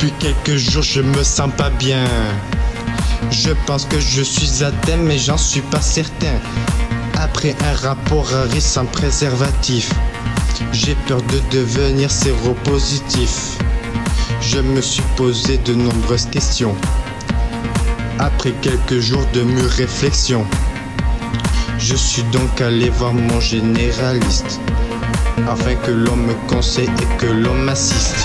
Depuis quelques jours je me sens pas bien. Je pense que je suis atteint mais j'en suis pas certain. Après un rapport à risque sans préservatif, j'ai peur de devenir séropositif. Je me suis posé de nombreuses questions. Après quelques jours de mûre réflexion, je suis donc allé voir mon généraliste, afin que l'on me conseille et que l'on m'assiste.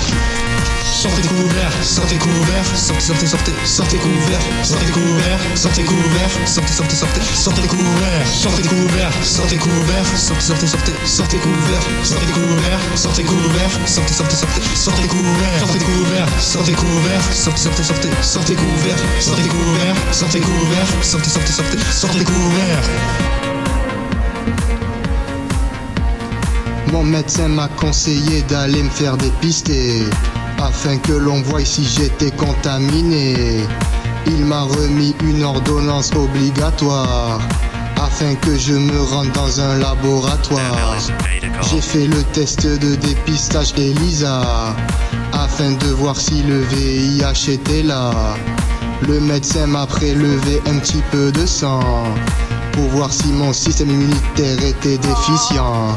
Sortez couverts, sortez couverts, sortez, sortez, sortez, sortez couverts, sortez couverts, sortez couverts, sortez, sortez, sortez, sortez couverts, sortez couverts, sortez couverts, sortez, sortez, sortez, sortez couverts, sortez couverts, sortez couverts, sortez, sortez, sortez, sortez couverts, sortez couverts, sortez couverts, sortez, sortez, sortez, sortez couverts, sortez couverts, sortez couverts, sortez, sortez, sortez, sortez couverts. Mon médecin m'a conseillé d'aller me faire dépister, afin que l'on voie si j'étais contaminé. Il m'a remis une ordonnance obligatoire, afin que je me rende dans un laboratoire. J'ai fait le test de dépistage ELISA, afin de voir si le VIH était là. Le médecin m'a prélevé un petit peu de sang, pour voir si mon système immunitaire était déficient.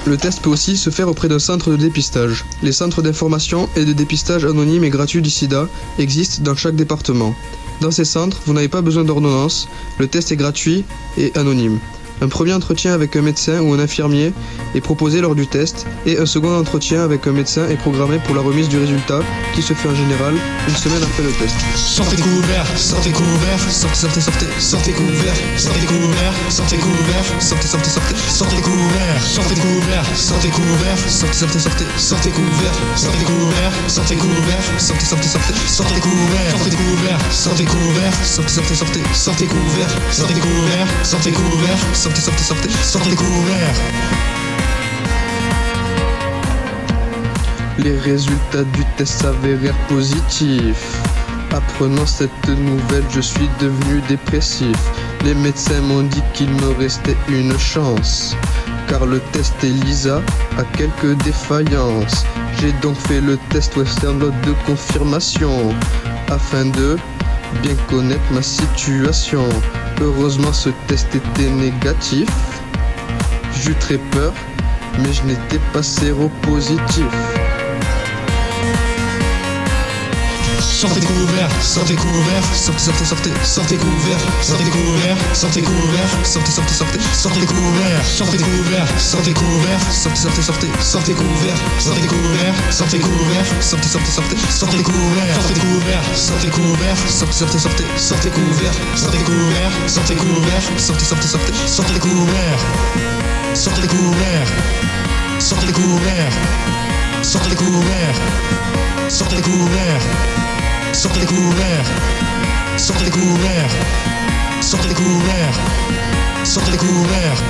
Le test peut aussi se faire auprès d'un centre de dépistage. Les centres d'information et de dépistage anonymes et gratuits du sida existent dans chaque département. Dans ces centres, vous n'avez pas besoin d'ordonnance, le test est gratuit et anonyme. Un premier entretien avec un médecin ou un infirmier est proposé lors du test et un second entretien avec un médecin est programmé pour la remise du résultat qui se fait en général une semaine après le test. Sortez couverts, sortez couverts, sortez, sortez, sortez, sortez couverts, sortez couverts, sortez couverts, sortez, sortez, sortez, sortez couverts, sortez couverts, sortez couverts, sortez, sortez, sortez, sortez couverts, sortez couverts, sortez couverts, sortez, sortez, sortez, sortez couverts, sortez couverts, sortez couverts, sortez, sortez, sortez, sortez couverts, sortez couverts, sortez couverts, sortez, sortez, sortez, sortez couverts. Les résultats du test s'avérèrent positifs. Apprenant cette nouvelle, je suis devenu dépressif. Les médecins m'ont dit qu'il me restait une chance, car le test ELISA a quelques défaillances. J'ai donc fait le test Western Blot de confirmation, afin de bien connaître ma situation. Heureusement ce test était négatif. J'eus très peur, mais je n'étais pas séropositif. Sortez couverts, sortez couverts, sortez, sortez, sortez, sortez couverts, sortez couverts, sortez couverts, sortez, sortez, sortez, sortez couverts, sortez couverts, sortez couverts, sortez, sortez, sortez, sortez couverts, sortez couverts, sortez couverts, sortez, sortez, sortez, sortez couverts, sortez couverts, sortez couverts, sortez, sortez, sortez, sortez couverts, sortez couverts, sortez couverts, sortez, sortez, sortez, sortez couverts, sortez couverts, sortez couverts, sortez couverts, sortez couverts. Sortez couverts, sortez couverts, sortez couverts, sortez couverts,